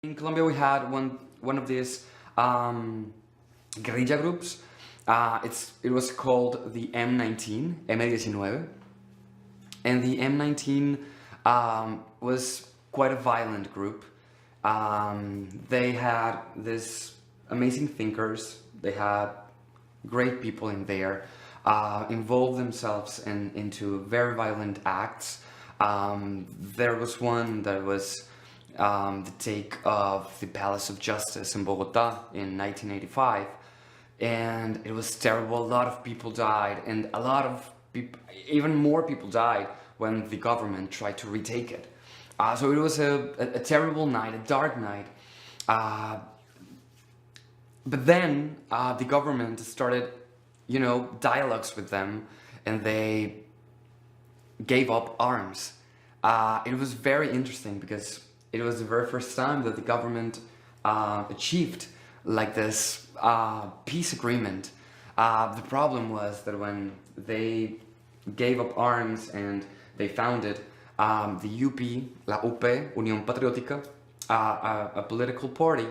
In Colombia, we had one of these guerrilla groups. It was called the M19, M19, and the M19 was quite a violent group. They had these amazing thinkers. They had great people in there, involved themselves into very violent acts. There was one that was the take of the Palace of Justice in Bogota in 1985, and it was terrible. A lot of people died, and a lot of people, even more people died when the government tried to retake it. So it was a terrible night, a dark night. But then the government started, dialogues with them, and they gave up arms. It was very interesting because it was the very first time that the government achieved like this peace agreement. The problem was that when they gave up arms and they founded the UP, la UP, Unión Patriótica, a political party,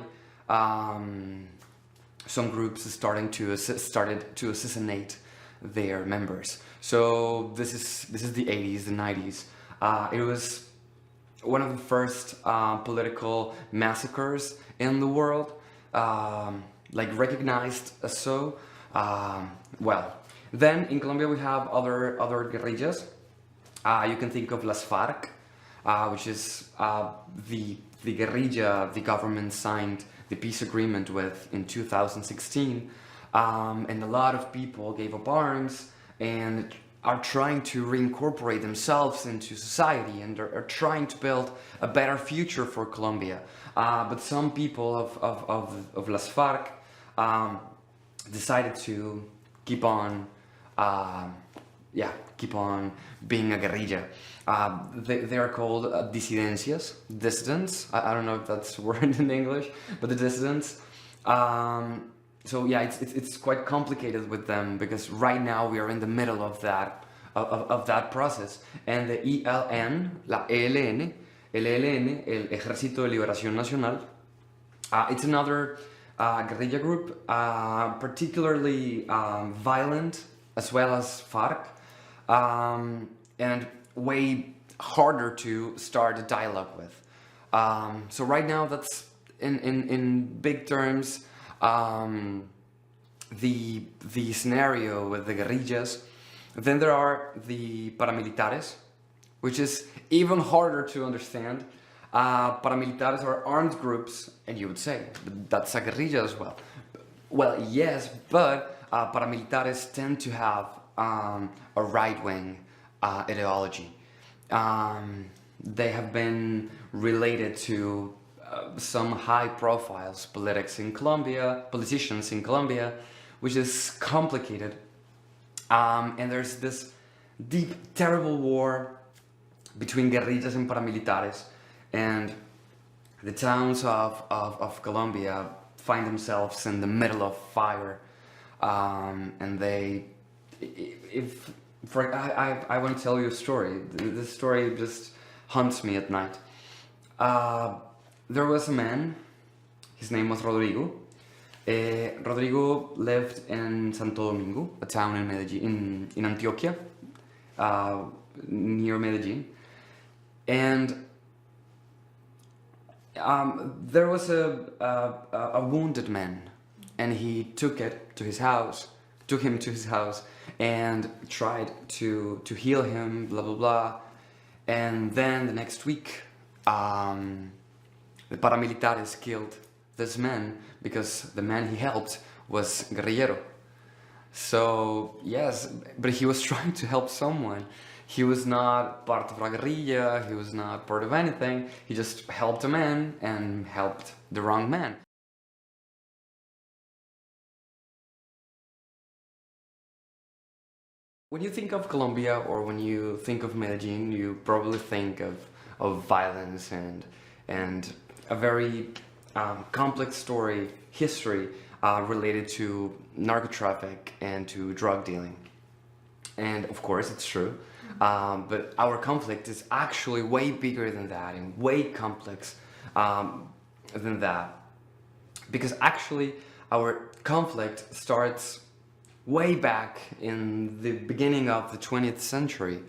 some groups started to assassinate their members. So this is the 80s, the 90s. It was one of the first political massacres in the world, recognized as so. Well, then in Colombia we have other guerrillas. You can think of las FARC, which is the guerrilla the government signed the peace agreement with in 2016, and a lot of people gave up arms and are trying to reincorporate themselves into society and are trying to build a better future for Colombia. But some people of las FARC decided to keep on being a guerrilla. They are called disidencias, dissidents. I don't know if that's a word in English, but the dissidents. So yeah, it's quite complicated with them because right now we are in the middle of that process. And the ELN, la ELN, el ELN, el Ejército de Liberación Nacional, it's another guerrilla group, particularly violent as well as FARC, and way harder to start a dialogue with. So right now that's in big terms the scenario with the guerrillas. Then there are the paramilitares, which is even harder to understand. Paramilitares are armed groups, and you would say that's a guerrilla as well. Well, yes, but paramilitares tend to have a right-wing ideology. They have been related to some high-profile politicians in Colombia, which is complicated. And there's this deep, terrible war between guerrillas and paramilitares, and the towns of Colombia find themselves in the middle of fire, and I want to tell you a story. This story just haunts me at night. There was a man, his name was Rodrigo. Rodrigo lived in Santo Domingo, a town in Medellín, in Antioquia, near Medellín. And there was a wounded man, and he took him to his house, and tried to heal him, blah blah blah. And then the next week, the paramilitares killed this man because the man he helped was guerrillero. So yes, but he was trying to help someone. He was not part of la guerrilla, he was not part of anything. He just helped a man and helped the wrong man. When you think of Colombia or when you think of Medellin, you probably think of violence and a very complex history related to narco-traffic and to drug dealing. And of course it's true, but our conflict is actually way bigger than that and way complex. than that. Because actually, our conflict starts way back in the beginning of the 20th century,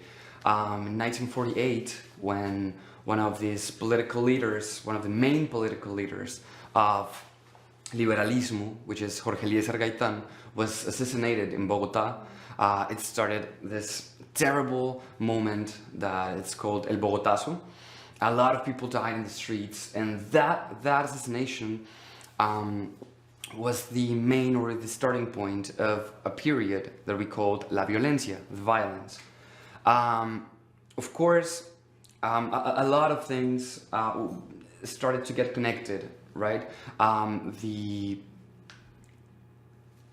in 1948, when one of these political leaders, one of the main political leaders of liberalismo, which is Jorge Eliezer Gaitán, was assassinated in Bogota. It started this terrible moment that it's called El Bogotazo. A lot of people died in the streets, and that assassination was the main, or the starting point of a period that we called La Violencia, the violence. Of course, a lot of things started to get connected, right? The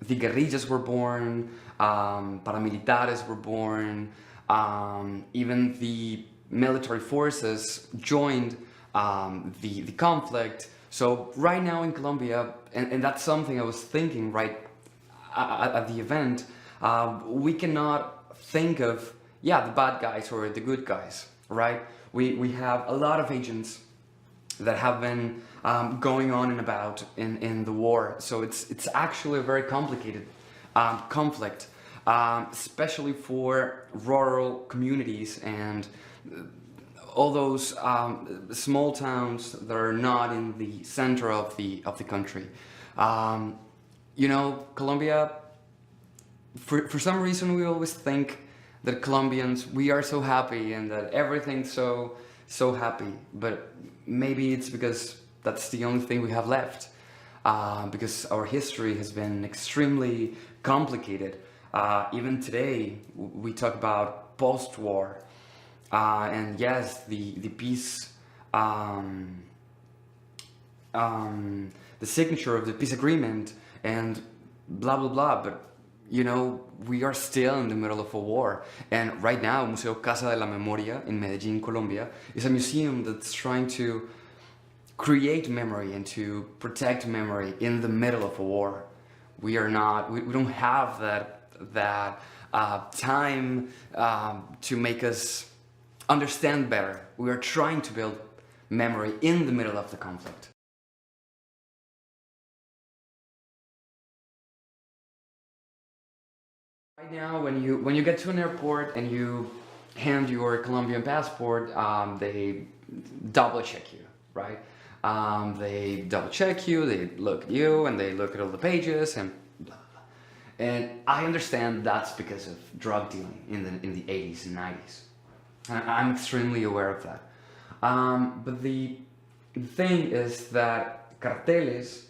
guerrillas were born, paramilitares were born, even the military forces joined the conflict. So right now in Colombia, and that's something I was thinking right at the event, we cannot think of, yeah, the bad guys or the good guys, right? We have a lot of agents that have been going on and about in the war. So it's actually a very complicated conflict, especially for rural communities and all those small towns that are not in the center of the country. You know, Colombia, for some reason we always think that Colombians, we are so happy and that everything's so happy, but maybe it's because that's the only thing we have left, because our history has been extremely complicated. Even today we talk about post-war, and yes, the peace, the signature of the peace agreement and blah blah blah, but you know, we are still in the middle of a war. And right now, Museo Casa de la Memoria in Medellín, Colombia, is a museum that's trying to create memory and to protect memory in the middle of a war. We don't have that time to make us understand better. We are trying to build memory in the middle of the conflict. Right now, when you get to an airport and you hand your Colombian passport, they double check you, right? They double check you, they look at you, and they look at all the pages and blah, blah. And I understand that's because of drug dealing in the 80s and 90s. I'm extremely aware of that. But the thing is that carteles,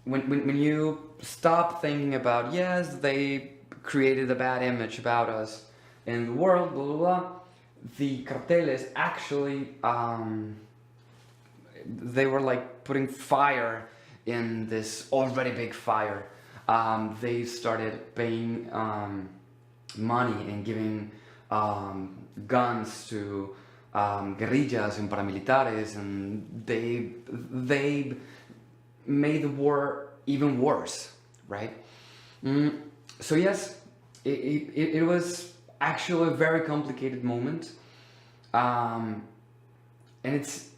when you stop thinking about, yes, they created a bad image about us in the world, blah, blah, blah, the carteles actually, they were like putting fire in this already big fire. They started paying money and giving guns to guerrillas and paramilitares, and they made the war even worse, right? So yes, it was actually a very complicated moment, and it's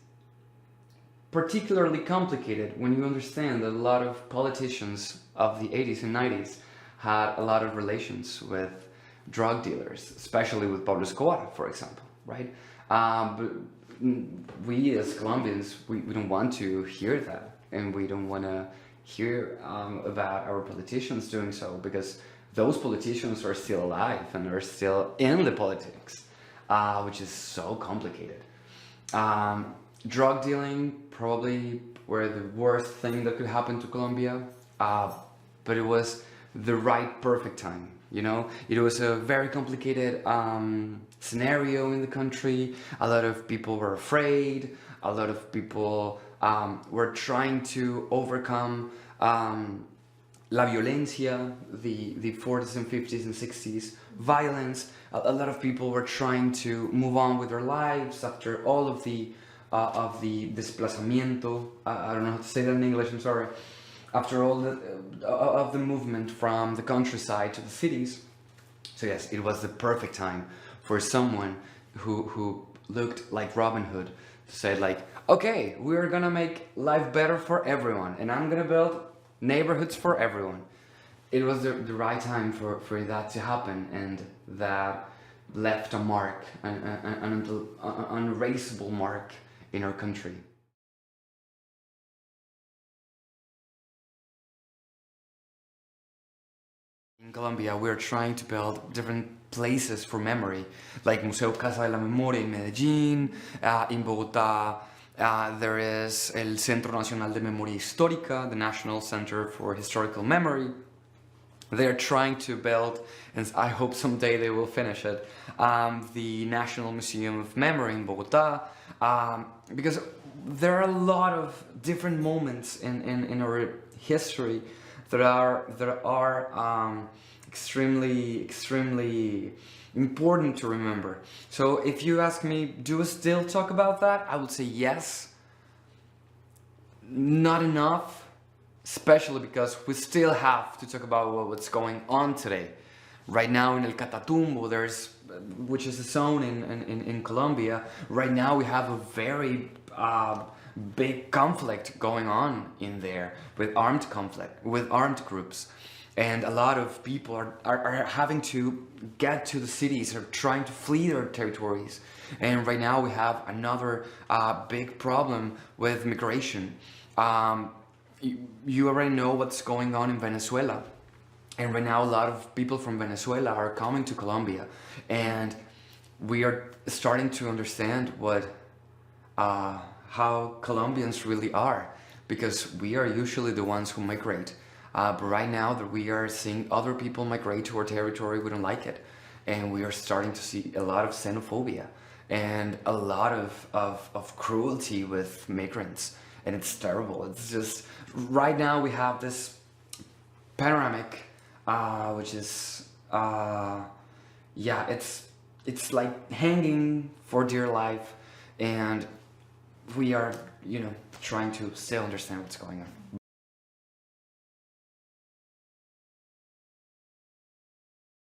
particularly complicated when you understand that a lot of politicians of the 80s and 90s had a lot of relations with drug dealers, especially with Pablo Escobar, for example, right? But we as Colombians, we don't want to hear that, and we don't want to hear about our politicians doing so, because those politicians are still alive and are still in the politics, which is so complicated. Drug dealing probably were the worst thing that could happen to Colombia, but it was the right, perfect time. You know, it was a very complicated scenario in the country. A lot of people were afraid. A lot of people were trying to overcome la violencia, the 40s and 50s and 60s violence. A lot of people were trying to move on with their lives after all of the desplazamiento. I don't know how to say that in English, I'm sorry. After all of the movement from the countryside to the cities. So yes, it was the perfect time for someone who looked like Robin Hood Said like, okay, we're gonna make life better for everyone, and I'm gonna build neighborhoods for everyone. It was the right time for that to happen, and that left a mark, an unerasable mark in our country. In Colombia, we're trying to build different places for memory, like Museo Casa de la Memoria in Medellín. In Bogotá, there is el Centro Nacional de Memoria Histórica, the National Center for Historical Memory. They're trying to build, and I hope someday they will finish it, the National Museum of Memory in Bogotá, because there are a lot of different moments in our history that are extremely important to remember. So if you ask me, do we still talk about that? I would say yes. Not enough, especially because we still have to talk about what's going on today. Right now in El Catatumbo, which is a zone in Colombia, right now we have a very big conflict going on in there with armed conflict, with armed groups. And a lot of people are having to get to the cities, or trying to flee their territories. And right now we have another big problem with migration. You already know what's going on in Venezuela. And right now a lot of people from Venezuela are coming to Colombia. And we are starting to understand how Colombians really are, because we are usually the ones who migrate. But right now that we are seeing other people migrate to our territory, we don't like it. And we are starting to see a lot of xenophobia and a lot of cruelty with migrants. And it's terrible. It's just, right now we have this panoramic, which is, yeah, it's like hanging for dear life. And we are, trying to still understand what's going on.